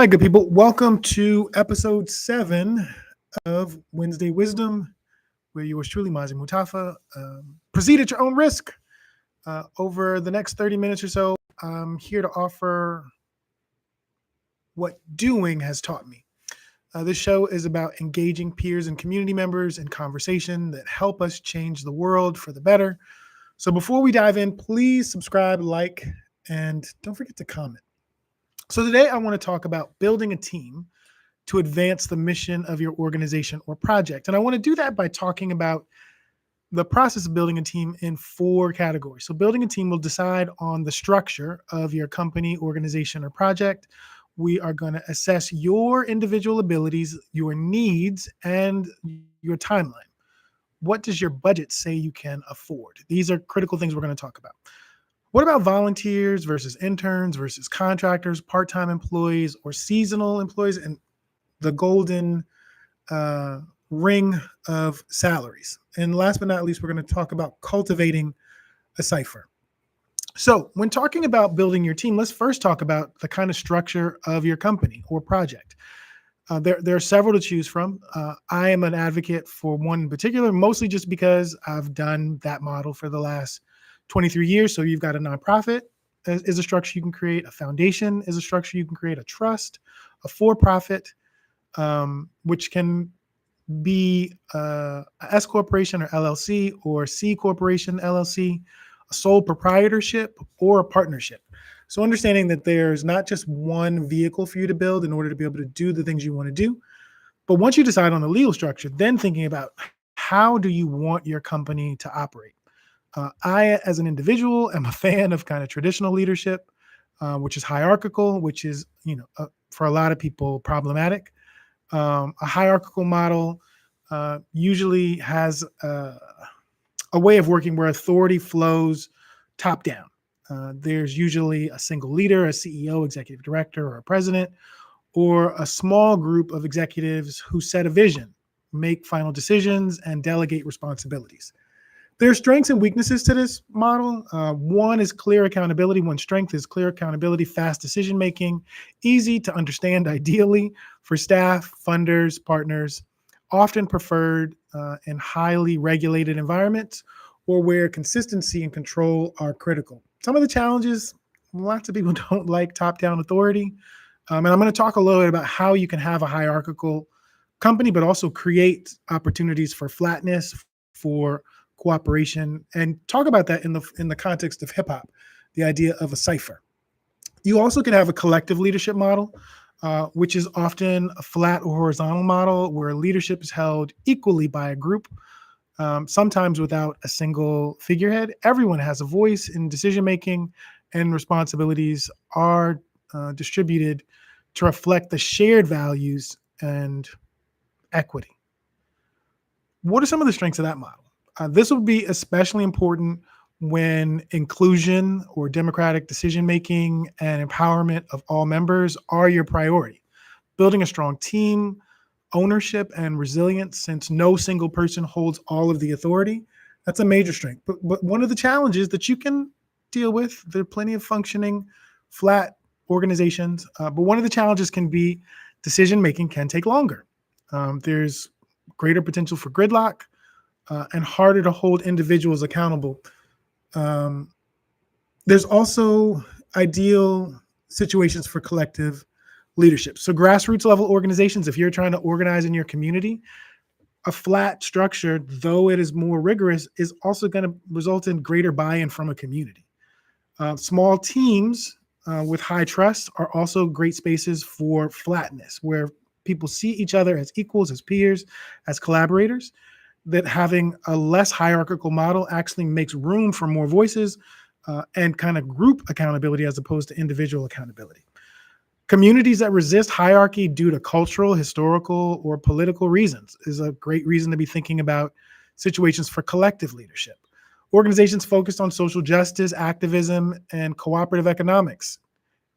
Hi, good people. Welcome to episode 7 of Wednesday Wisdom, where yours truly, Mazi Mutafa. Proceed at your own risk. Over the next 30 minutes or so, I'm here to offer what doing has taught me. This show is about engaging peers and community members in conversation that help us change the world for the better. So before we dive in, please subscribe, like, and don't forget to comment. So today I want to talk about building a team to advance the mission of your organization or project. And I want to do that by talking about the process of building a team in 4 categories. So building a team will decide on the structure of your company, organization, or project. We are going to assess your individual abilities, your needs, and your timeline. What does your budget say you can afford? These are critical things we're going to talk about. What about volunteers versus interns versus contractors, part-time employees, or seasonal employees, and the golden ring of salaries? And last but not least, we're going to talk about cultivating a cipher. So when talking about building your team, let's first talk about the kind of structure of your company or project. There are several to choose from. I am an advocate for one in particular, mostly just because I've done that model for the last 23 years. So you've got a nonprofit is a structure you can create. A foundation is a structure you can create. A trust, a for-profit, which can be a S corporation or LLC, or C corporation, LLC, a sole proprietorship, or a partnership. So understanding that there's not just one vehicle for you to build in order to be able to do the things you want to do, but once you decide on the legal structure, then thinking about how do you want your company to operate. I, as an individual, am a fan of kind of traditional leadership, which is hierarchical, which is, for a lot of people problematic. A hierarchical model usually has a way of working where authority flows top down. There's usually a single leader, a CEO, executive director, or a president, or a small group of executives who set a vision, make final decisions, and delegate responsibilities. There are strengths and weaknesses to this model. One is clear accountability. One strength is clear accountability, fast decision-making, easy to understand ideally for staff, funders, partners, often preferred in highly regulated environments or where consistency and control are critical. Some of the challenges, lots of people don't like top-down authority. And I'm going to talk a little bit about how you can have a hierarchical company, but also create opportunities for flatness, for cooperation, and talk about that in the context of hip hop, the idea of a cipher. You also can have a collective leadership model, which is often a flat or horizontal model where leadership is held equally by a group, sometimes without a single figurehead. Everyone has a voice in decision making, and responsibilities are distributed to reflect the shared values and equity. What are some of the strengths of that model? This will be especially important when inclusion or democratic decision-making and empowerment of all members are your priority. Building a strong team, ownership, and resilience, since no single person holds all of the authority, that's a major strength. But one of the challenges that you can deal with, there are plenty of functioning, flat organizations, but one of the challenges can be decision-making can take longer. There's greater potential for gridlock, and harder to hold individuals accountable. There's also ideal situations for collective leadership. So grassroots level organizations, if you're trying to organize in your community, a flat structure, though it is more rigorous, is also going to result in greater buy-in from a community. Small teams with high trust are also great spaces for flatness, where people see each other as equals, as peers, as collaborators. That having a less hierarchical model actually makes room for more voices and kind of group accountability as opposed to individual accountability. Communities that resist hierarchy due to cultural, historical, or political reasons is a great reason to be thinking about situations for collective leadership. Organizations focused on social justice, activism, and cooperative economics.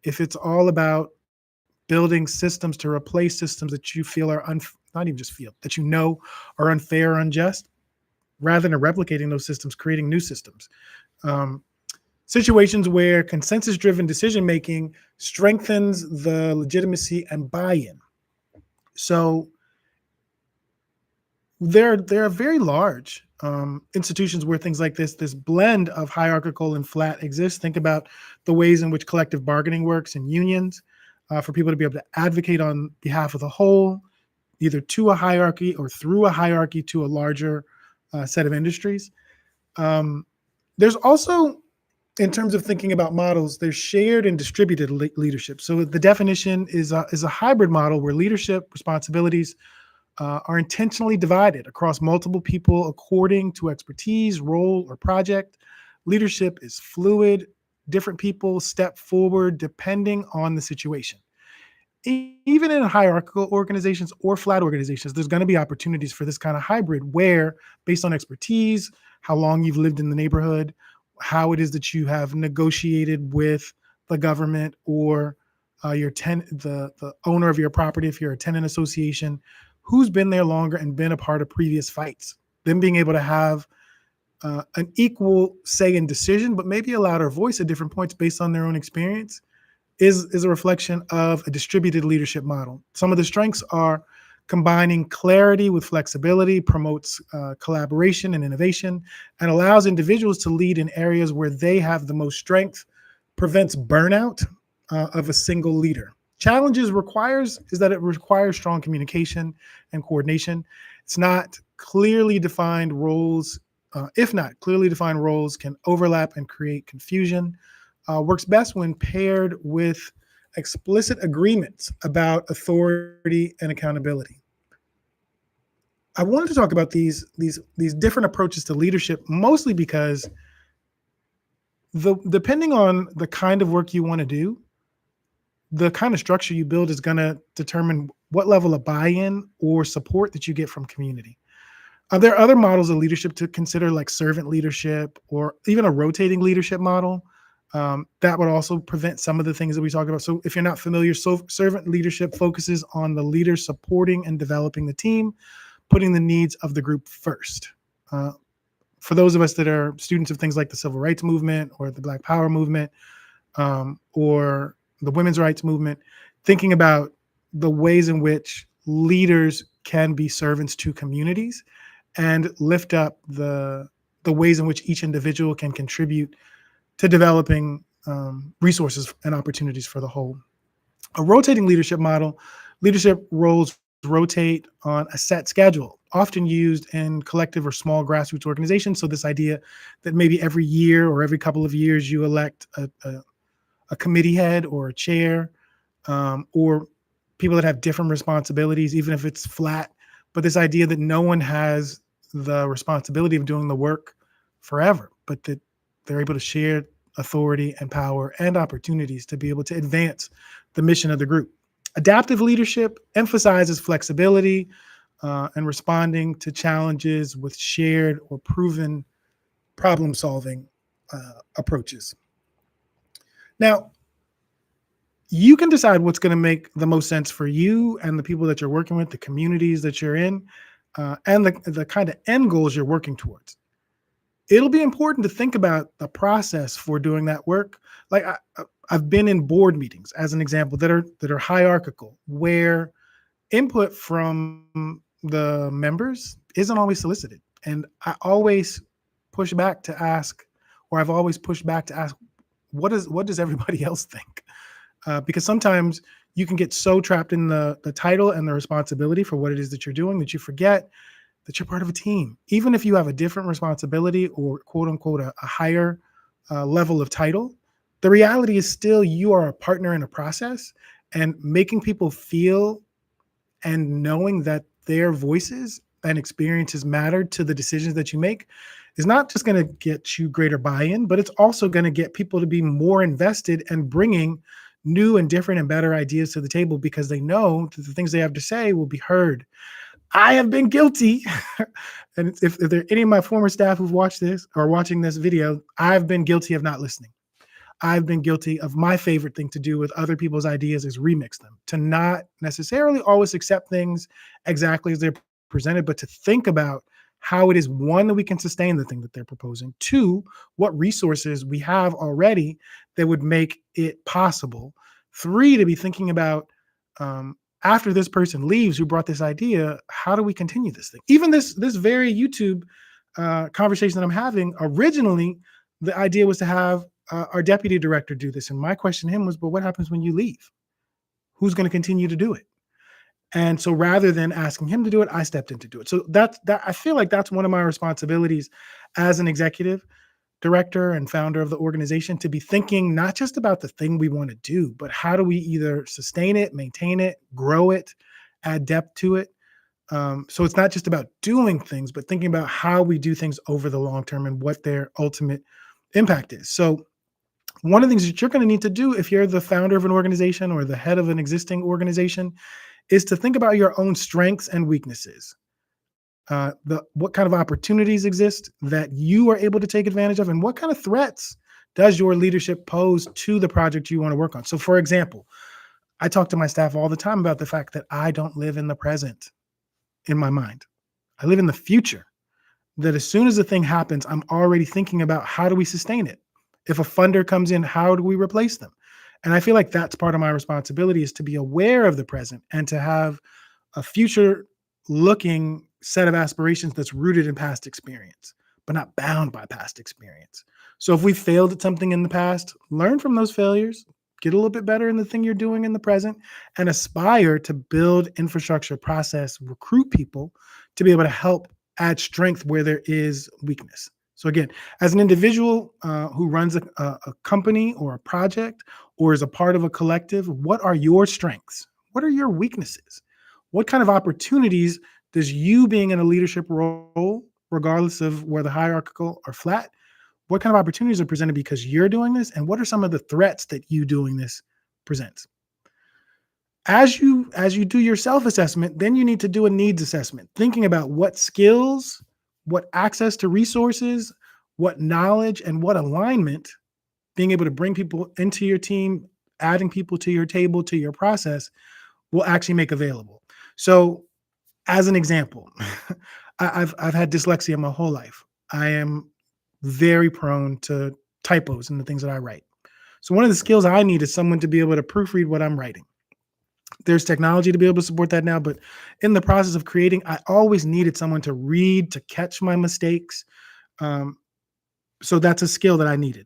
If it's all about building systems to replace systems that you feel are not even just feel, that you know are unfair or unjust, rather than replicating those systems, creating new systems. Situations where consensus-driven decision-making strengthens the legitimacy and buy-in. So there are very large institutions where things like this blend of hierarchical and flat exists. Think about the ways in which collective bargaining works in unions, for people to be able to advocate on behalf of the whole, either to a hierarchy or through a hierarchy to a larger set of industries. There's also, in terms of thinking about models, there's shared and distributed leadership. So the definition is a hybrid model where leadership responsibilities are intentionally divided across multiple people according to expertise, role, or project. Leadership is fluid. Different people step forward depending on the situation. Even in hierarchical organizations or flat organizations, there's going to be opportunities for this kind of hybrid where, based on expertise, how long you've lived in the neighborhood, how it is that you have negotiated with the government or the owner of your property, if you're a tenant association, who's been there longer and been a part of previous fights, them being able to have an equal say in decision, but maybe a louder voice at different points based on their own experience, is a reflection of a distributed leadership model. Some of the strengths are combining clarity with flexibility, promotes collaboration and innovation, and allows individuals to lead in areas where they have the most strength, prevents burnout of a single leader. Challenges is that it requires strong communication and coordination. It's not clearly defined roles. If not clearly defined roles, can overlap and create confusion. Works best when paired with explicit agreements about authority and accountability. I wanted to talk about these different approaches to leadership, mostly because depending on the kind of work you want to do, the kind of structure you build is going to determine what level of buy-in or support that you get from community. There are other models of leadership to consider, like servant leadership or even a rotating leadership model. That would also prevent some of the things that we talk about. So if you're not familiar, servant leadership focuses on the leader supporting and developing the team, putting the needs of the group first. For those of us that are students of things like the civil rights movement or the Black Power movement, or the women's rights movement, thinking about the ways in which leaders can be servants to communities and lift up the ways in which each individual can contribute to developing resources and opportunities for the whole. A rotating leadership model, leadership roles rotate on a set schedule, often used in collective or small grassroots organizations. So this idea that maybe every year or every couple of years you elect a committee head or a chair, or people that have different responsibilities, even if it's flat. But this idea that no one has the responsibility of doing the work forever, but that they're able to share authority and power and opportunities to be able to advance the mission of the group. Adaptive leadership emphasizes flexibility and responding to challenges with shared or proven problem-solving approaches. Now, you can decide what's going to make the most sense for you and the people that you're working with, the communities that you're in, and the kind of end goals you're working towards. It'll be important to think about the process for doing that work. Like I've been in board meetings, as an example, that are hierarchical, where input from the members isn't always solicited. And I always push back to ask, or I've always pushed back to ask, what does everybody else think? Because sometimes you can get so trapped in the title and the responsibility for what it is that you're doing that you forget that you're part of a team. Even if you have a different responsibility or quote unquote a higher level of title, the reality is still you are a partner in a process, and making people feel and knowing that their voices and experiences matter to the decisions that you make is not just going to get you greater buy-in, but it's also going to get people to be more invested and bringing new and different and better ideas to the table because they know that the things they have to say will be heard. I have been guilty. And if there are any of my former staff who've watched this or watching this video, I've been guilty of not listening. I've been guilty of my favorite thing to do with other people's ideas is remix them, to not necessarily always accept things exactly as they're presented, but to think about how it is, one, that we can sustain the thing that they're proposing, two, what resources we have already that would make it possible, three, to be thinking about, after this person leaves who brought this idea, how do we continue this thing? Even this very YouTube conversation that I'm having, originally the idea was to have our deputy director do this, and my question to him was, but what happens when you leave? Who's going to continue to do it? And so rather than asking him to do it, I stepped in to do it. So that I feel like that's one of my responsibilities as an executive director and founder of the organization, to be thinking not just about the thing we want to do, but how do we either sustain it, maintain it, grow it, add depth to it. So it's not just about doing things, but thinking about how we do things over the long term and what their ultimate impact is. So one of the things that you're going to need to do if you're the founder of an organization or the head of an existing organization is to think about your own strengths and weaknesses. What kind of opportunities exist that you are able to take advantage of, and what kind of threats does your leadership pose to the project you want to work on? So, for example, I talk to my staff all the time about the fact that I don't live in the present in my mind. I live in the future. That as soon as the thing happens, I'm already thinking about how do we sustain it? If a funder comes in, how do we replace them? And I feel like that's part of my responsibility, is to be aware of the present and to have a future looking set of aspirations that's rooted in past experience, but not bound by past experience. So if we failed at something in the past, learn from those failures, get a little bit better in the thing you're doing in the present, and aspire to build infrastructure, process, recruit people to be able to help add strength where there is weakness. So again, as an individual who runs a company or a project or is a part of a collective, what are your strengths? What are your weaknesses? What kind of opportunities does you being in a leadership role, regardless of whether hierarchical or flat, what kind of opportunities are presented because you're doing this? And what are some of the threats that you doing this presents? As you do your self-assessment, then you need to do a needs assessment, thinking about what skills, what access to resources, what knowledge, and what alignment, being able to bring people into your team, adding people to your table, to your process, will actually make available. So as an example, I've had dyslexia my whole life. I am very prone to typos in the things that I write. So one of the skills I need is someone to be able to proofread what I'm writing. There's technology to be able to support that now, but in the process of creating, I always needed someone to read, to catch my mistakes. Um, so that's a skill that I needed.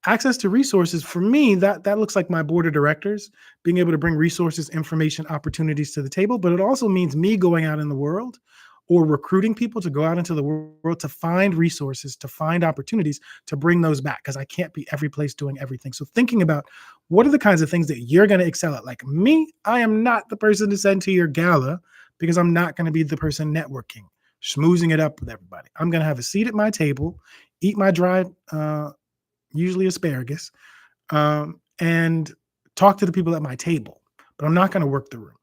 Access to resources, for me, that looks like my board of directors being able to bring resources, information, opportunities to the table, but it also means me going out in the world or recruiting people to go out into the world to find resources, to find opportunities, to bring those back, because I can't be every place doing everything. So thinking about what are the kinds of things that you're going to excel at. Like me, I am not the person to send to your gala because I'm not going to be the person networking, schmoozing it up with everybody. I'm going to have a seat at my table, eat my dry usually asparagus, and talk to the people at my table. But I'm not going to work the room.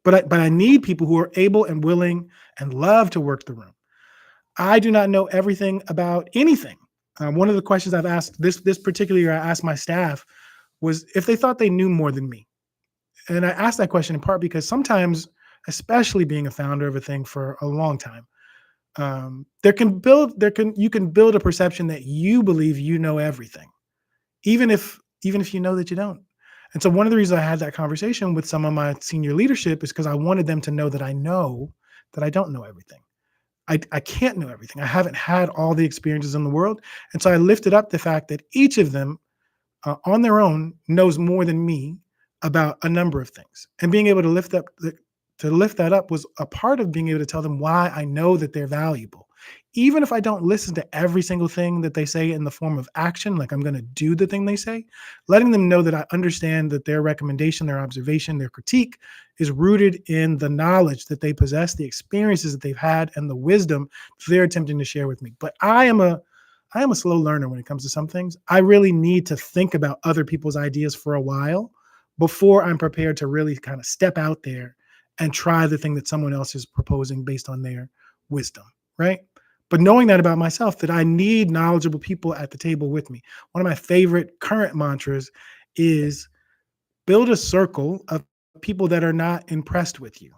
But I need people who are able and willing and love to work the room. I do not know everything about anything. One of the questions I've asked this particular year, I asked my staff, was if they thought they knew more than me. And I asked that question in part because sometimes, especially being a founder of a thing for a long time, you can build a perception that you believe you know everything, even if you know that you don't. And so one of the reasons I had that conversation with some of my senior leadership is because I wanted them to know that I know that I don't know everything. I can't know everything. I haven't had all the experiences in the world. And so I lifted up the fact that each of them on their own knows more than me about a number of things. And being able to lift that up was a part of being able to tell them why I know that they're valuable. Even if I don't listen to every single thing that they say in the form of action, like I'm going to do the thing they say, letting them know that I understand that their recommendation, their observation, their critique is rooted in the knowledge that they possess, the experiences that they've had, and the wisdom they're attempting to share with me. But I am a slow learner when it comes to some things. I really need to think about other people's ideas for a while before I'm prepared to really kind of step out there and try the thing that someone else is proposing based on their wisdom, right? But knowing that about myself, that I need knowledgeable people at the table with me. One of my favorite current mantras is build a circle of people that are not impressed with you,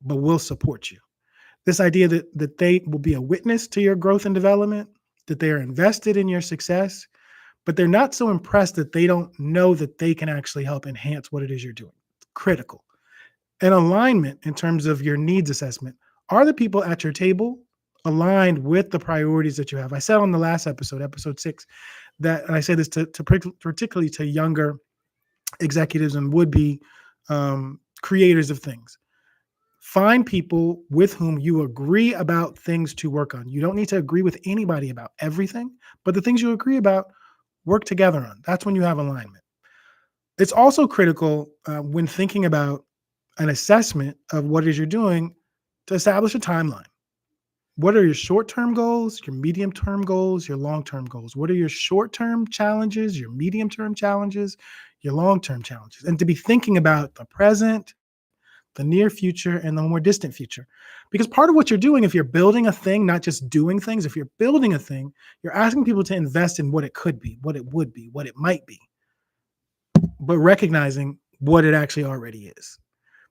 but will support you. This idea that they will be a witness to your growth and development, that they are invested in your success, but they're not so impressed that they don't know that they can actually help enhance what it is you're doing. Critical. And alignment in terms of your needs assessment. Are the people at your table aligned with the priorities that you have? I said on the last episode, episode 6, that, and I say this particularly to younger executives and would-be creators of things. Find people with whom you agree about things to work on. You don't need to agree with anybody about everything, but the things you agree about, work together on. That's when you have alignment. It's also critical when thinking about an assessment of what it is you're doing to establish a timeline. What are your short-term goals, your medium-term goals, your long-term goals? What are your short-term challenges, your medium-term challenges, your long-term challenges? And to be thinking about the present, the near future, and the more distant future. Because part of what you're doing, if you're building a thing, not just doing things, if you're building a thing, you're asking people to invest in what it could be, what it would be, what it might be, but recognizing what it actually already is.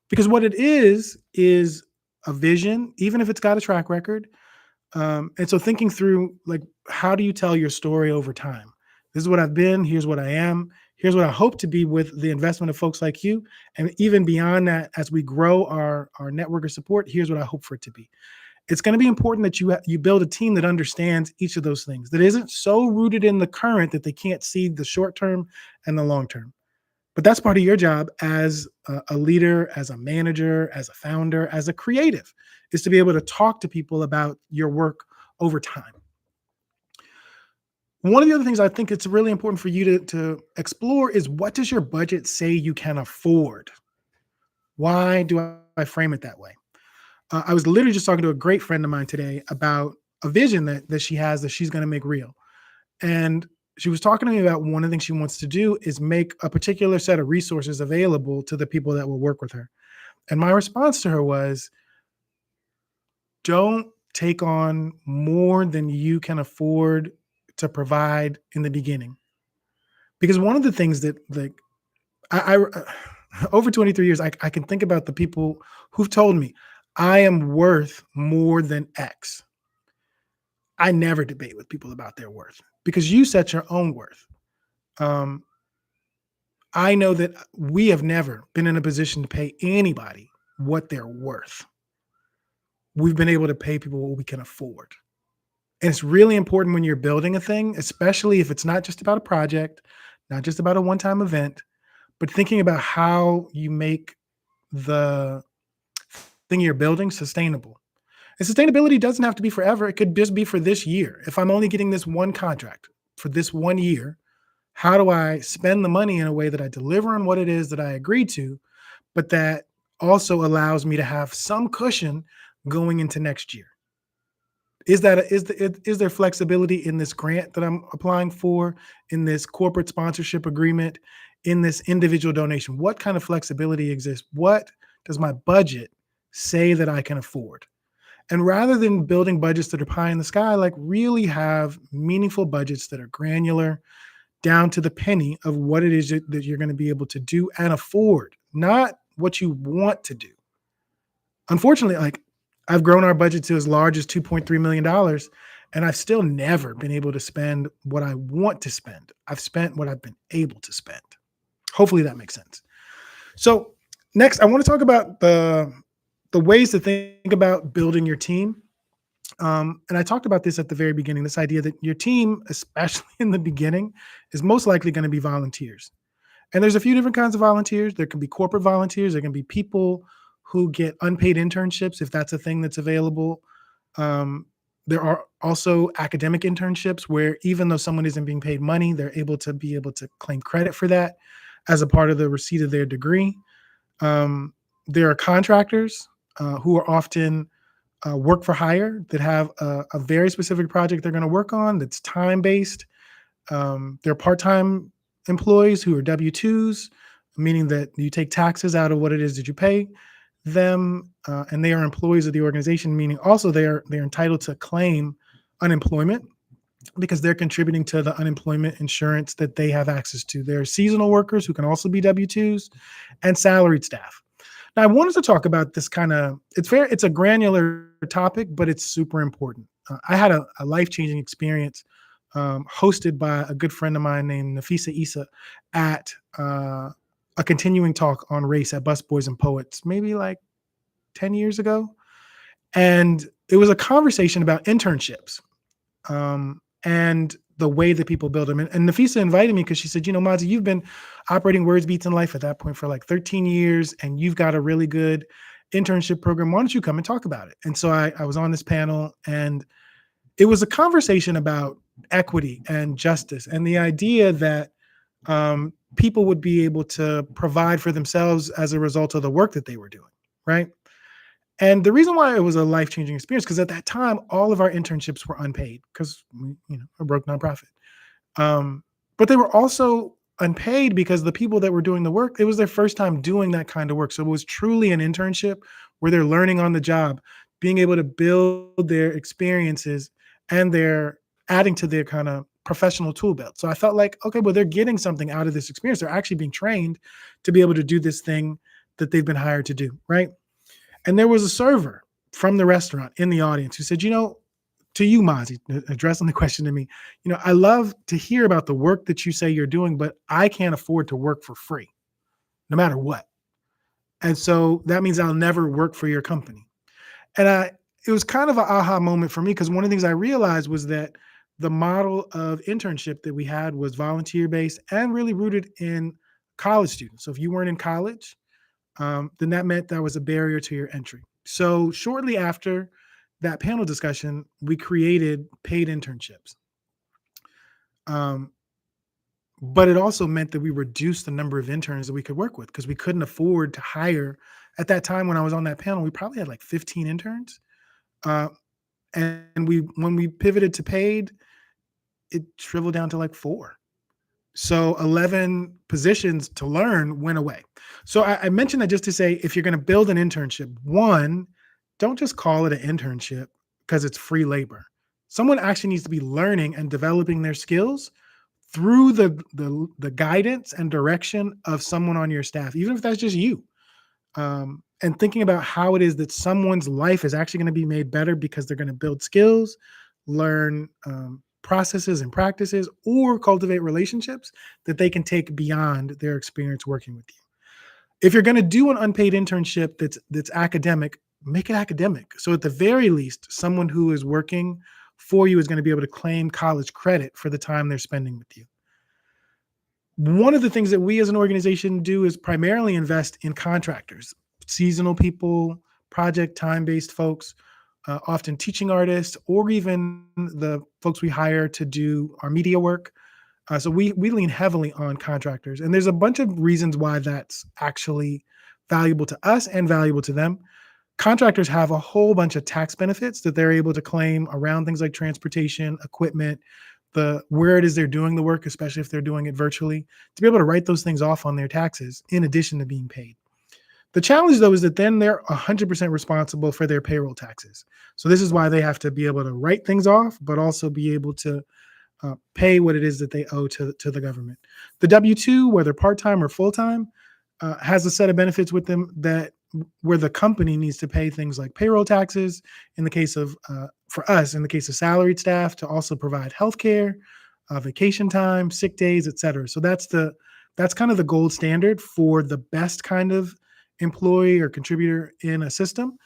Because what it is a vision, even if it's got a track record. And so thinking through, like, how do you tell your story over time? This is what I've been. Here's what I am. Here's what I hope to be with the investment of folks like you. And even beyond that, as we grow our network of support, here's what I hope for it to be. It's going to be important that you build a team that understands each of those things, that isn't so rooted in the current that they can't see the short term and the long term. But that's part of your job as a leader, as a manager, as a founder, as a creative, is to be able to talk to people about your work over time. One of the other things I think it's really important for you to explore is, what does your budget say you can afford? Why do I frame it that way? I was literally just talking to a great friend of mine today about a vision that she has that she's going to make real. And she was talking to me about one of the things she wants to do is make a particular set of resources available to the people that will work with her. And my response to her was, don't take on more than you can afford to provide in the beginning. Because one of the things that, like, I over 23 years, I can think about the people who've told me I am worth more than X. I never debate with people about their worth, because you set your own worth. I know that we have never been in a position to pay anybody what they're worth. We've been able to pay people what we can afford. And it's really important when you're building a thing, especially if it's not just about a project, not just about a one-time event, but thinking about how you make the thing you're building sustainable. And sustainability doesn't have to be forever. It could just be for this year. If I'm only getting this one contract for this 1 year, how do I spend the money in a way that I deliver on what it is that I agreed to, but that also allows me to have some cushion going into next year? Is there flexibility in this grant that I'm applying for, in this corporate sponsorship agreement, in this individual donation? What kind of flexibility exists? What does my budget say that I can afford? And rather than building budgets that are pie in the sky, like, really have meaningful budgets that are granular, down to the penny of what it is that you're going to be able to do and afford, not what you want to do. Unfortunately, like, I've grown our budget to as large as $2.3 million, and I've still never been able to spend what I want to spend. I've spent what I've been able to spend. Hopefully that makes sense. So next, I want to talk about the ways to think about building your team. And I talked about this at the very beginning, this idea that your team, especially in the beginning, is most likely going to be volunteers. And there's a few different kinds of volunteers. There can be corporate volunteers. There can be people who get unpaid internships, if that's a thing that's available. There are also academic internships where, even though someone isn't being paid money, they're able to claim credit for that as a part of the receipt of their degree. There are contractors who are often work for hire, that have a very specific project they're going to work on that's time-based. There are part-time employees who are W-2s, meaning that you take taxes out of what it is that you pay them, and they are employees of the organization, meaning also they're entitled to claim unemployment because they're contributing to the unemployment insurance that they have access to. There are seasonal workers who can also be W-2s, and salaried staff. Now, I wanted to talk about this it's a granular topic, but it's super important. I had a life-changing experience hosted by a good friend of mine named Nafisa Issa at a continuing talk on race at Busboys and Poets, maybe like 10 years ago. And it was a conversation about internships and the way that people build them. And Nafisa invited me because she said, Mazi, you've been operating Words Beats in Life at that point for like 13 years, and you've got a really good internship program. Why don't you come and talk about it? And so I was on this panel, and it was a conversation about equity and justice and the idea that people would be able to provide for themselves as a result of the work that they were doing, right? And the reason why it was a life-changing experience, because at that time, all of our internships were unpaid because we, a broke nonprofit. But they were also unpaid because the people that were doing the work, it was their first time doing that kind of work. So it was truly an internship where they're learning on the job, being able to build their experiences, and they're adding to their kind of professional tool belt. So I felt like, okay, well, they're getting something out of this experience. They're actually being trained to be able to do this thing that they've been hired to do, right? And there was a server from the restaurant in the audience who said, to you, Mazi, addressing the question to me, I love to hear about the work that you say you're doing, but I can't afford to work for free, no matter what. And so that means I'll never work for your company. And it was kind of an aha moment for me, because one of the things I realized was that the model of internship that we had was volunteer-based and really rooted in college students. So if you weren't in college, then that meant that was a barrier to your entry. So shortly after that panel discussion, we created paid internships. But it also meant that we reduced the number of interns that we could work with, because we couldn't afford to hire. At that time, when I was on that panel, we probably had like 15 interns. And when we pivoted to paid, it shriveled down to like 4. So 11 positions to learn went away. So I mentioned that just to say, if you're going to build an internship, one, don't just call it an internship because it's free labor. Someone actually needs to be learning and developing their skills through the guidance and direction of someone on your staff, even if that's just you. And thinking about how it is that someone's life is actually going to be made better because they're going to build skills, learn processes and practices, or cultivate relationships that they can take beyond their experience working with you. If you're going to do an unpaid internship that's academic, make it academic. So at the very least, someone who is working for you is going to be able to claim college credit for the time they're spending with you. One of the things that we as an organization do is primarily invest in contractors, seasonal people, project time-based folks, often teaching artists, or even the folks we hire to do our media work. So we lean heavily on contractors. And there's a bunch of reasons why that's actually valuable to us and valuable to them. Contractors have a whole bunch of tax benefits that they're able to claim around things like transportation, equipment, where it is they're doing the work, especially if they're doing it virtually, to be able to write those things off on their taxes in addition to being paid. The challenge, though, is that then they're 100% responsible for their payroll taxes. So this is why they have to be able to write things off, but also be able to pay what it is that they owe to the government. The W-2, whether part-time or full-time, has a set of benefits with them where the company needs to pay things like payroll taxes, in the case of, for us, in the case of salaried staff, to also provide healthcare, vacation time, sick days, et cetera. So that's kind of the gold standard for the best kind of employee or contributor in a system.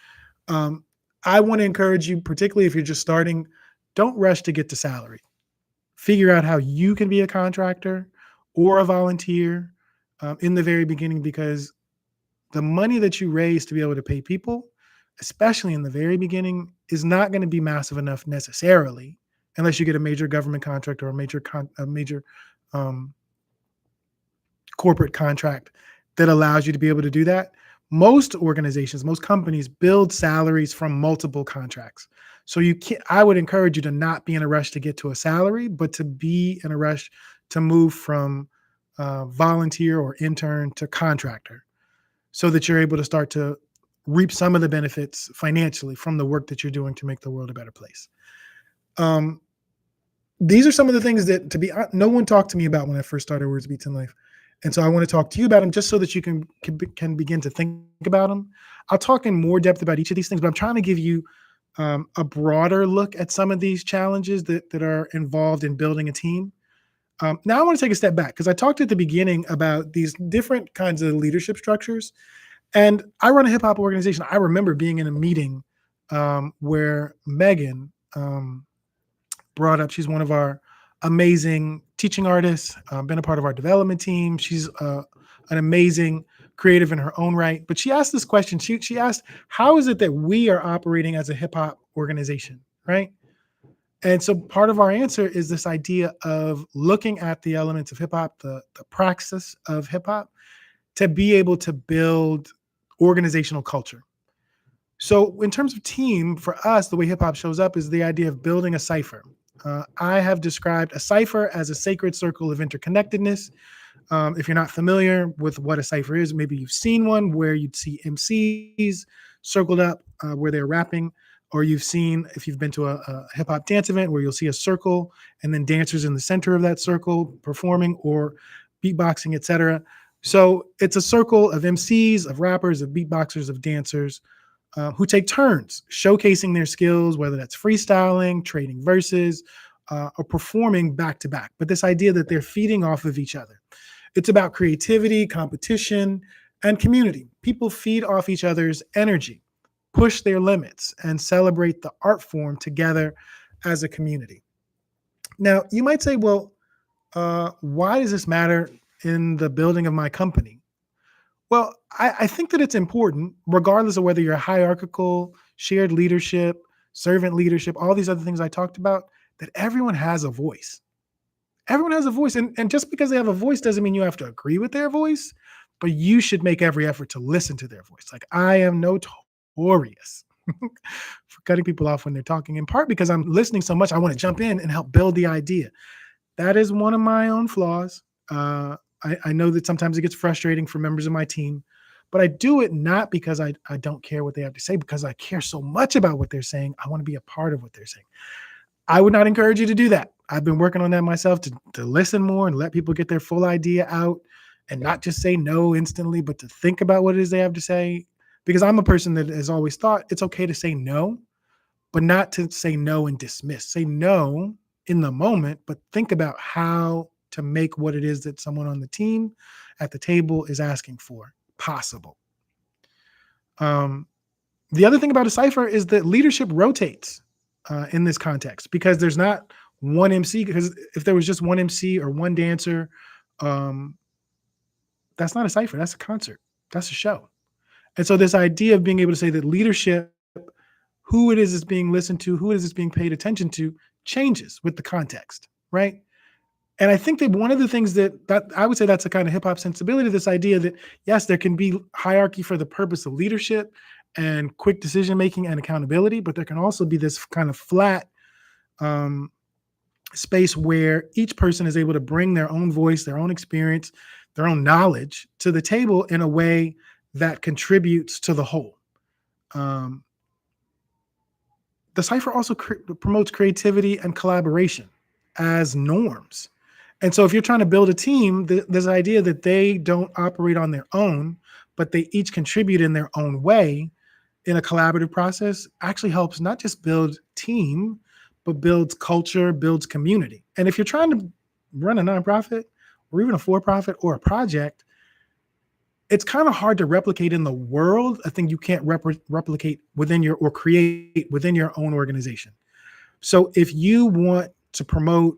I want to encourage you, particularly if you're just starting, don't rush to get to salary. Figure out how you can be a contractor or a volunteer in the very beginning, because the money that you raise to be able to pay people, especially in the very beginning, is not going to be massive enough necessarily, unless you get a major government contract or a major corporate contract that allows you to be able to do that. Most organizations, most companies build salaries from multiple contracts. So I would encourage you to not be in a rush to get to a salary, but to be in a rush to move from volunteer or intern to contractor, so that you're able to start to reap some of the benefits financially from the work that you're doing to make the world a better place. These are some of the things that no one talked to me about when I first started Words Beats in Life. And so I want to talk to you about them just so that you can begin to think about them. I'll talk in more depth about each of these things, but I'm trying to give you a broader look at some of these challenges that are involved in building a team. Now I want to take a step back because I talked at the beginning about these different kinds of leadership structures. And I run a hip hop organization. I remember being in a meeting where Megan brought up, she's one of our amazing teaching artists, been a part of our development team. She's an amazing creative in her own right. But she asked this question. She asked, how is it that we are operating as a hip hop organization, right? And so part of our answer is this idea of looking at the elements of hip hop, the praxis of hip hop, to be able to build organizational culture. So in terms of team, for us, the way hip hop shows up is the idea of building a cipher. I have described a cipher as a sacred circle of interconnectedness. If you're not familiar with what a cipher is, maybe you've seen one where you'd see MCs circled up where they're rapping, or you've seen, if you've been to a hip hop dance event, where you'll see a circle and then dancers in the center of that circle performing or beatboxing, etc. So it's a circle of MCs, of rappers, of beatboxers, of dancers who take turns showcasing their skills, whether that's freestyling, trading verses, or performing back to back. But this idea that they're feeding off of each other. It's about creativity, competition, and community. People feed off each other's energy, push their limits, and celebrate the art form together as a community. Now, you might say, well, why does this matter in the building of my company? Well, I think that it's important, regardless of whether you're hierarchical, shared leadership, servant leadership, all these other things I talked about, that everyone has a voice. Everyone has a voice. And just because they have a voice doesn't mean you have to agree with their voice, but you should make every effort to listen to their voice. Like, I am notorious for cutting people off when they're talking, in part because I'm listening so much, I want to jump in and help build the idea. That is one of my own flaws. I know that sometimes it gets frustrating for members of my team, but I do it not because I don't care what they have to say, because I care so much about what they're saying. I want to be a part of what they're saying. I would not encourage you to do that. I've been working on that myself, to listen more and let people get their full idea out and not just say no instantly, but to think about what it is they have to say. Because I'm a person that has always thought it's okay to say no, but not to say no and dismiss. Say no in the moment, but think about how to make what it is that someone on the team at the table is asking for possible. The other thing about a cipher is that leadership rotates in this context, because there's not one MC. Because if there was just one MC or one dancer, that's not a cipher. That's a concert. That's a show. And so this idea of being able to say that leadership, who it is that's being listened to, who it is that's being paid attention to, changes with the context, right? And I think that one of the things that I would say that's a kind of hip hop sensibility, this idea that, yes, there can be hierarchy for the purpose of leadership and quick decision making and accountability, but there can also be this kind of flat space where each person is able to bring their own voice, their own experience, their own knowledge to the table in a way that contributes to the whole. The cipher also promotes creativity and collaboration as norms. And so if you're trying to build a team, this idea that they don't operate on their own, but they each contribute in their own way in a collaborative process actually helps not just build team, but builds culture, builds community. And if you're trying to run a nonprofit or even a for-profit or a project, it's kind of hard to replicate in the world a thing you can't replicate within your, or create within your own organization. So if you want to promote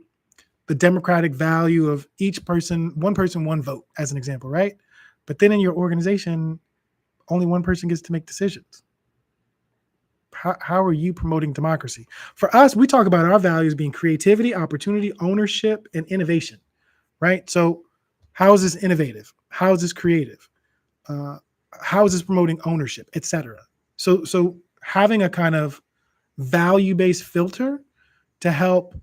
the democratic value of each person, one vote, as an example, right? But then in your organization, only one person gets to make decisions. How are you promoting democracy? For us, we talk about our values being creativity, opportunity, ownership, and innovation, right? So how is this innovative? How is this creative? How is this promoting ownership, et cetera? So having a kind of value-based filter to help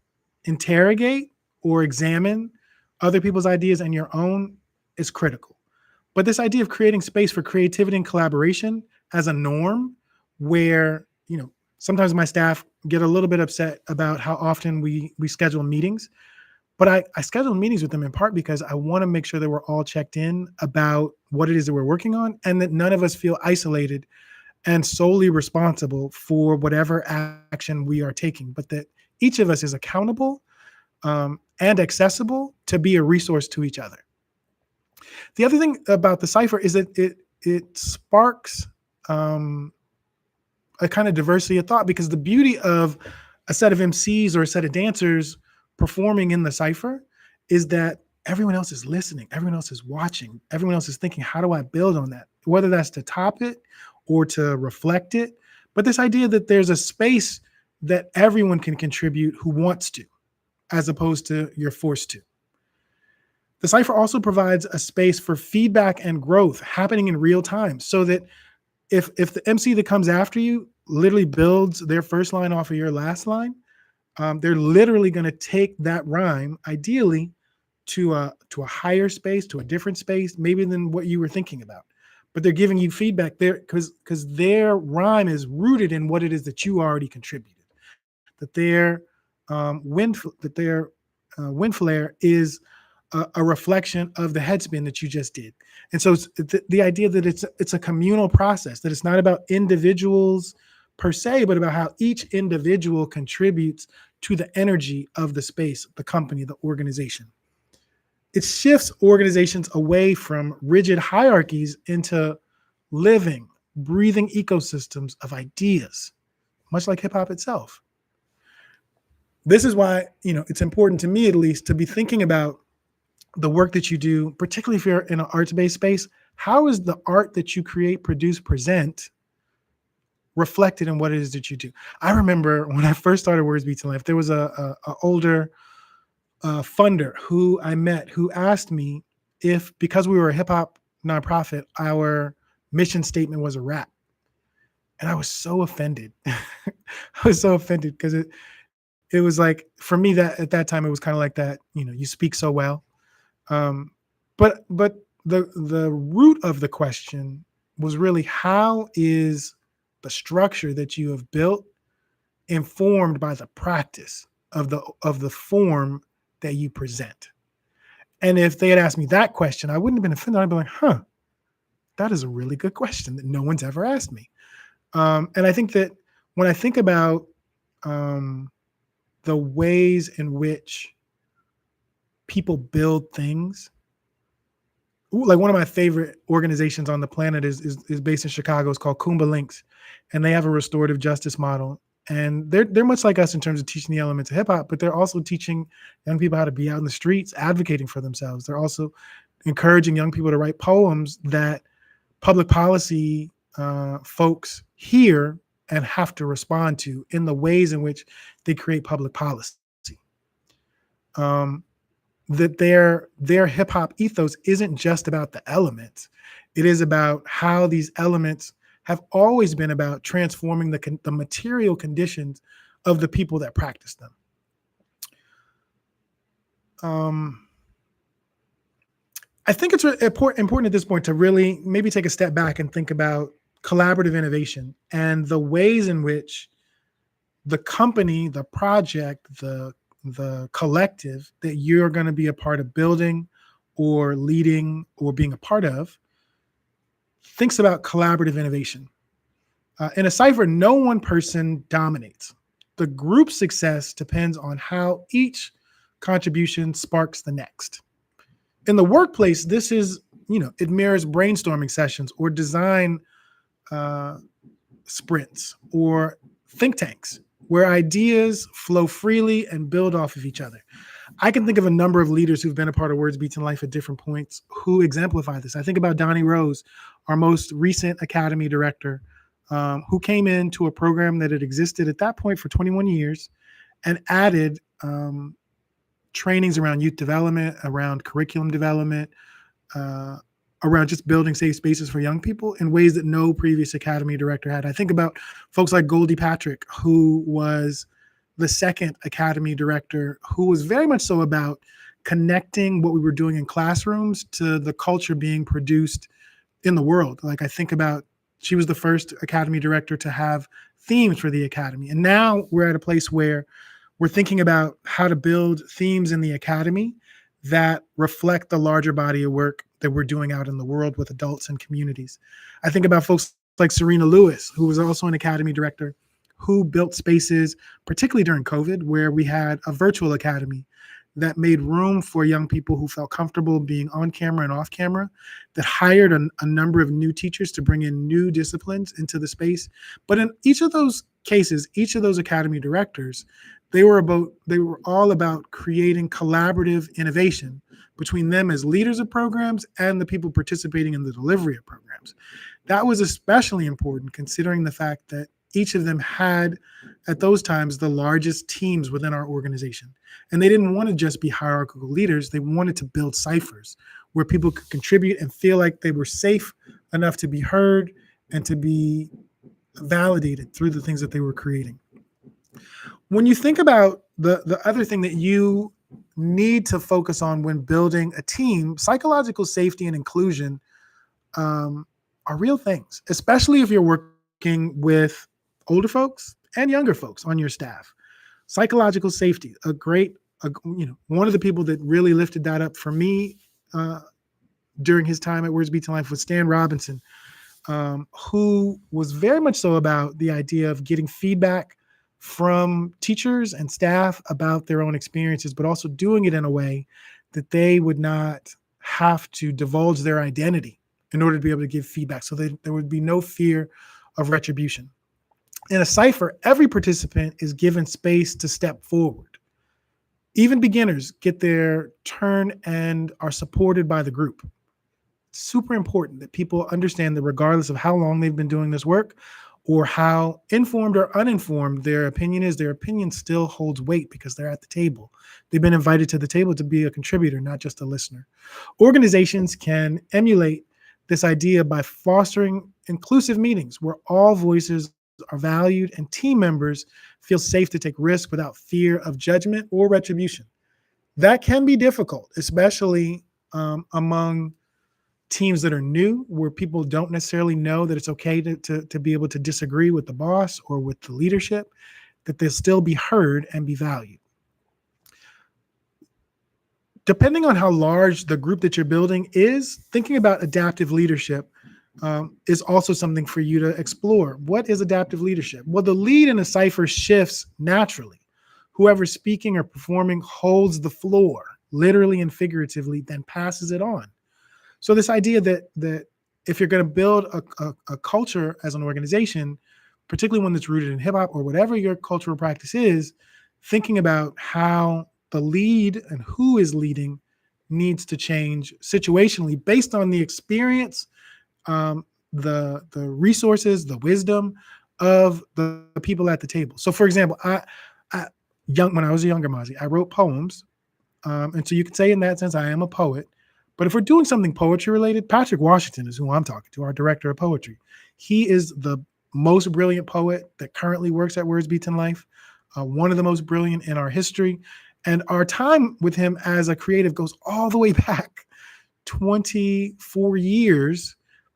interrogate or examine other people's ideas and your own is critical. But this idea of creating space for creativity and collaboration as a norm, where, sometimes my staff get a little bit upset about how often we schedule meetings, but I schedule meetings with them in part because I want to make sure that we're all checked in about what it is that we're working on, and that none of us feel isolated and solely responsible for whatever action we are taking, but that each of us is accountable and accessible to be a resource to each other. The other thing about the cipher is that it sparks a kind of diversity of thought, because the beauty of a set of MCs or a set of dancers performing in the cipher is that everyone else is listening, everyone else is watching, everyone else is thinking, how do I build on that? Whether that's to top it or to reflect it. But this idea that there's a space that everyone can contribute who wants to, as opposed to you're forced to. The cipher also provides a space for feedback and growth happening in real time, so that if the MC that comes after you literally builds their first line off of your last line, they're literally going to take that rhyme, ideally, to a higher space, to a different space, maybe than what you were thinking about. But they're giving you feedback there because their rhyme is rooted in what it is that you already contributed. That their wind flare is a reflection of the headspin that you just did. And so it's the idea that it's a communal process, that it's not about individuals per se, but about how each individual contributes to the energy of the space, the company, the organization. It shifts organizations away from rigid hierarchies into living, breathing ecosystems of ideas, much like hip hop itself. This is why, it's important to me, at least, to be thinking about the work that you do, particularly if you're in an arts-based space. How is the art that you create, produce, present reflected in what it is that you do? I remember when I first started Words Beats in Life, there was a older funder who I met who asked me if, because we were a hip hop nonprofit, our mission statement was a rap. And I was so offended. I was so offended because it was like, for me, that at that time, it was kind of like that, you speak so well. But the root of the question was really, how is the structure that you have built informed by the practice of the form that you present? And if they had asked me that question, I wouldn't have been offended. I'd be like, that is a really good question that no one's ever asked me. And I think that when I think about the ways in which people build things, like one of my favorite organizations on the planet is based in Chicago. It's called Kumba Links, and they have a restorative justice model. And they're much like us in terms of teaching the elements of hip hop, but they're also teaching young people how to be out in the streets, advocating for themselves. They're also encouraging young people to write poems that public policy folks hear and have to respond to in the ways in which they create public policy. That their hip hop ethos isn't just about the elements. It is about how these elements have always been about transforming the material conditions of the people that practice them. I think it's important at this point to really maybe take a step back and think about collaborative innovation and the ways in which the company, the project, the collective that you're going to be a part of building or leading or being a part of thinks about collaborative innovation. In a cipher, no one person dominates. The group's success depends on how each contribution sparks the next. In the workplace, this is, it mirrors brainstorming sessions or design sprints or think tanks, where ideas flow freely and build off of each other. I can think of a number of leaders who've been a part of Words Beats in Life at different points who exemplify this. I think about Donnie Rose, our most recent Academy director, who came into a program that had existed at that point for 21 years and added trainings around youth development, around curriculum development, around just building safe spaces for young people in ways that no previous Academy director had. I think about folks like Goldie Patrick, who was the second Academy director, who was very much so about connecting what we were doing in classrooms to the culture being produced in the world. Like, I think about, she was the first Academy director to have themes for the Academy. And now we're at a place where we're thinking about how to build themes in the Academy that reflect the larger body of work that we're doing out in the world with adults and communities. I think about folks like Serena Lewis, who was also an academy director, who built spaces, particularly during COVID, where we had a virtual academy that made room for young people who felt comfortable being on camera and off camera, that hired a number of new teachers to bring in new disciplines into the space. But in each of those cases, each of those academy directors, they were all about creating collaborative innovation between them as leaders of programs and the people participating in the delivery of programs. That was especially important considering the fact that each of them had, at those times, the largest teams within our organization. And they didn't want to just be hierarchical leaders. They wanted to build ciphers where people could contribute and feel like they were safe enough to be heard and to be validated through the things that they were creating. When you think about the other thing that you need to focus on when building a team, psychological safety and inclusion are real things, especially if you're working with older folks and younger folks on your staff. Psychological safety, one of the people that really lifted that up for me during his time at Words Beats in Life was Stan Robinson, who was very much so about the idea of getting feedback from teachers and staff about their own experiences, but also doing it in a way that they would not have to divulge their identity in order to be able to give feedback, so that there would be no fear of retribution. In a cipher, every participant is given space to step forward. Even beginners get their turn and are supported by the group. It's super important that people understand that regardless of how long they've been doing this work or how informed or uninformed their opinion is, their opinion still holds weight because they're at the table. They've been invited to the table to be a contributor, not just a listener. Organizations can emulate this idea by fostering inclusive meetings where all voices are valued and team members feel safe to take risks without fear of judgment or retribution. That can be difficult, especially among teams that are new, where people don't necessarily know that it's okay to be able to disagree with the boss or with the leadership, that they'll still be heard and be valued. Depending on how large the group that you're building is, thinking about adaptive leadership is also something for you to explore. What is adaptive leadership? Well, the lead in a cipher shifts naturally. Whoever's speaking or performing holds the floor, literally and figuratively, then passes it on. So this idea that if you're going to build a culture as an organization, particularly one that's rooted in hip hop or whatever your cultural practice is, thinking about how the lead and who is leading needs to change situationally based on the experience, the resources, the wisdom of the people at the table. So, for example, when I was a younger Mazi, I wrote poems, and so you could say in that sense I am a poet. But if we're doing something poetry related, Patrick Washington is who I'm talking to, our director of poetry. He is the most brilliant poet that currently works at Words Beats in Life, one of the most brilliant in our history. And our time with him as a creative goes all the way back 24 years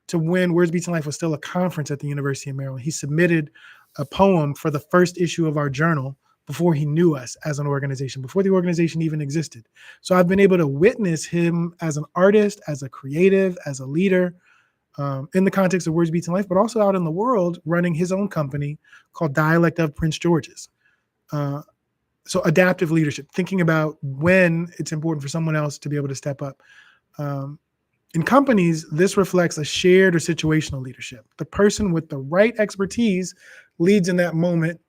to when Words Beats in Life was still a conference at the University of Maryland. He submitted a poem for the first issue of our journal before he knew us as an organization, before the organization even existed. So I've been able to witness him as an artist, as a creative, as a leader, in the context of Words Beats in Life, but also out in the world running his own company called Dialect of Prince George's. So adaptive leadership, thinking about when it's important for someone else to be able to step up. In companies, this reflects a shared or situational leadership. The person with the right expertise leads in that moment,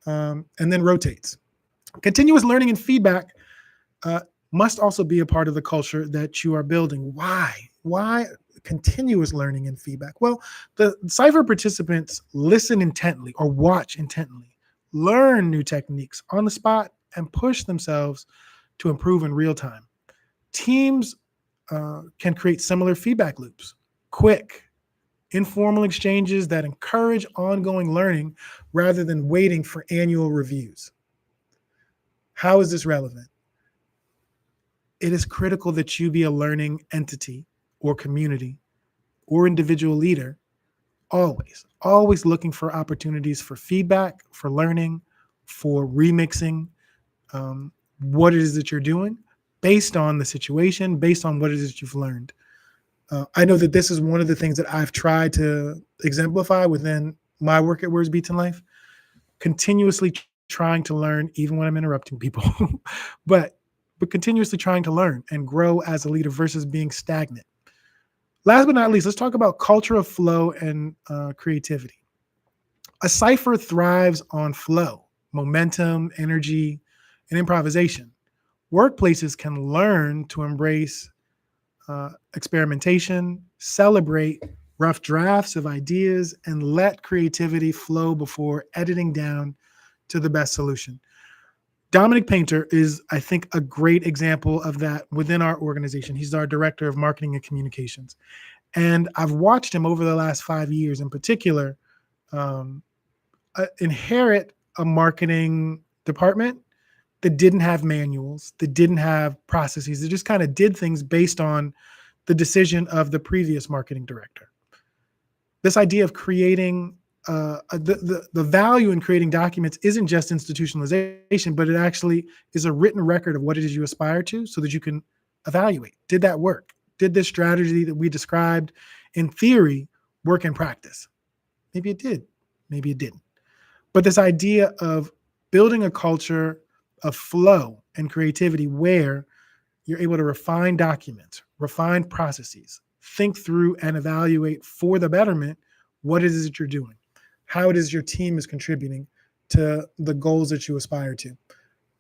and then rotates. Continuous learning and feedback must also be a part of the culture that you are building. Why? Why continuous learning and feedback? Well, the cipher participants listen intently or watch intently, learn new techniques on the spot, and push themselves to improve in real time. Teams can create similar feedback loops, quick, informal exchanges that encourage ongoing learning rather than waiting for annual reviews. How is this relevant? It is critical that you be a learning entity or community or individual leader, always looking for opportunities for feedback, for learning, for remixing what it is that you're doing based on the situation, based on what it is that you've learned. I know that this is one of the things that I've tried to exemplify within my work at Words Beats in Life, continuously trying to learn, even when I'm interrupting people, but continuously trying to learn and grow as a leader versus being stagnant. Last but not least, let's talk about culture of flow and creativity. A cipher thrives on flow, momentum, energy, and improvisation. Workplaces can learn to embrace experimentation, celebrate rough drafts of ideas, and let creativity flow before editing down to the best solution. Dominic Painter is, I think, a great example of that within our organization. He's our director of marketing and communications. And I've watched him over the last 5 years in particular um, inherit a marketing department that didn't have manuals, that didn't have processes, that just kind of did things based on the decision of the previous marketing director. This idea of creating the value in creating documents isn't just institutionalization, but it actually is a written record of what it is you aspire to so that you can evaluate. Did that work? Did this strategy that we described in theory work in practice? Maybe it did, maybe it didn't. But this idea of building a culture of flow and creativity where you're able to refine documents, refine processes, think through and evaluate for the betterment what it is that you're doing, how it is your team is contributing to the goals that you aspire to,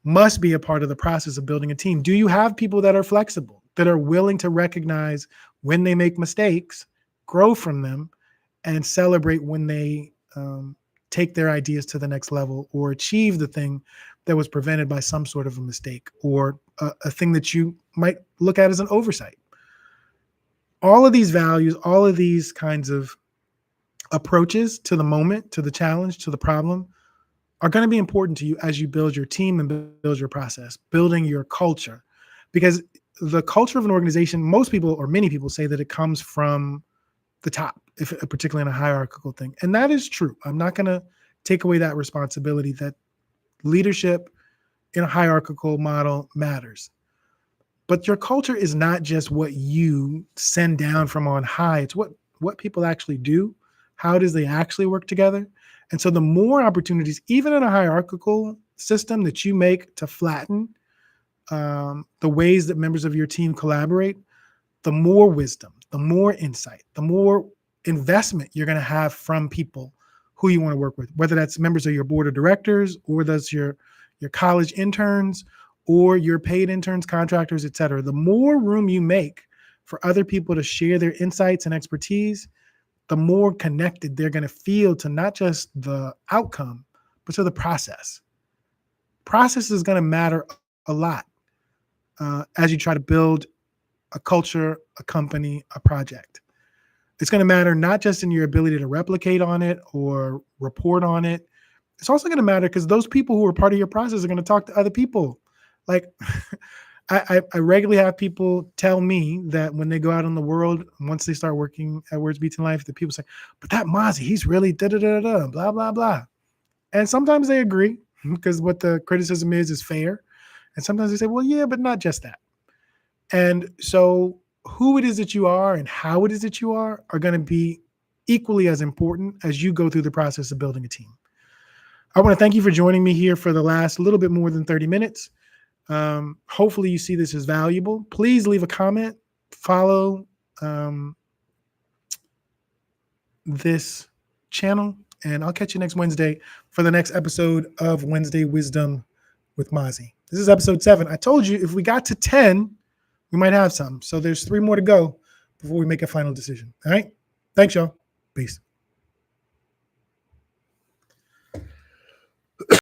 must be a part of the process of building a team. Do you have people that are flexible, that are willing to recognize when they make mistakes, grow from them, and celebrate when they take their ideas to the next level or achieve the thing that was prevented by some sort of a mistake or a thing that you might look at as an oversight? All of these values, all of these kinds of approaches to the moment, to the challenge, to the problem are going to be important to you as you build your team and build your process, building your culture. Because the culture of an organization, most people or many people say that it comes from the top, if particularly in a hierarchical thing. And that is true. I'm not going to take away that responsibility that leadership in a hierarchical model matters. But your culture is not just what you send down from on high. It's what people actually do. How does they actually work together? And so the more opportunities, even in a hierarchical system, that you make to flatten the ways that members of your team collaborate, the more wisdom, the more insight, the more investment you're going to have from people who you want to work with, whether that's members of your board of directors or that's your college interns or your paid interns, contractors, et cetera. The more room you make for other people to share their insights and expertise, the more connected they're going to feel to not just the outcome, but to the process. Process is going to matter a lot as you try to build a culture, a company, a project. It's going to matter not just in your ability to replicate on it or report on it. It's also going to matter because those people who are part of your process are going to talk to other people. Like I regularly have people tell me that when they go out in the world, once they start working at Words Beats in Life, that people say, but that Mazi, he's really da-da-da-da, blah, blah, blah. And sometimes they agree because what the criticism is fair. And sometimes they say, well, yeah, but not just that. And so who it is that you are and how it is that you are going to be equally as important as you go through the process of building a team. I want to thank you for joining me here for the last little bit more than 30 minutes. Hopefully you see this as valuable. Please leave a comment, follow this channel, and I'll catch you next Wednesday for the next episode of Wednesday Wisdom with Mazi. This is episode 7. I told you if we got to 10, we might have some. So there's 3 more to go before we make a final decision. All right. Thanks, y'all. Peace.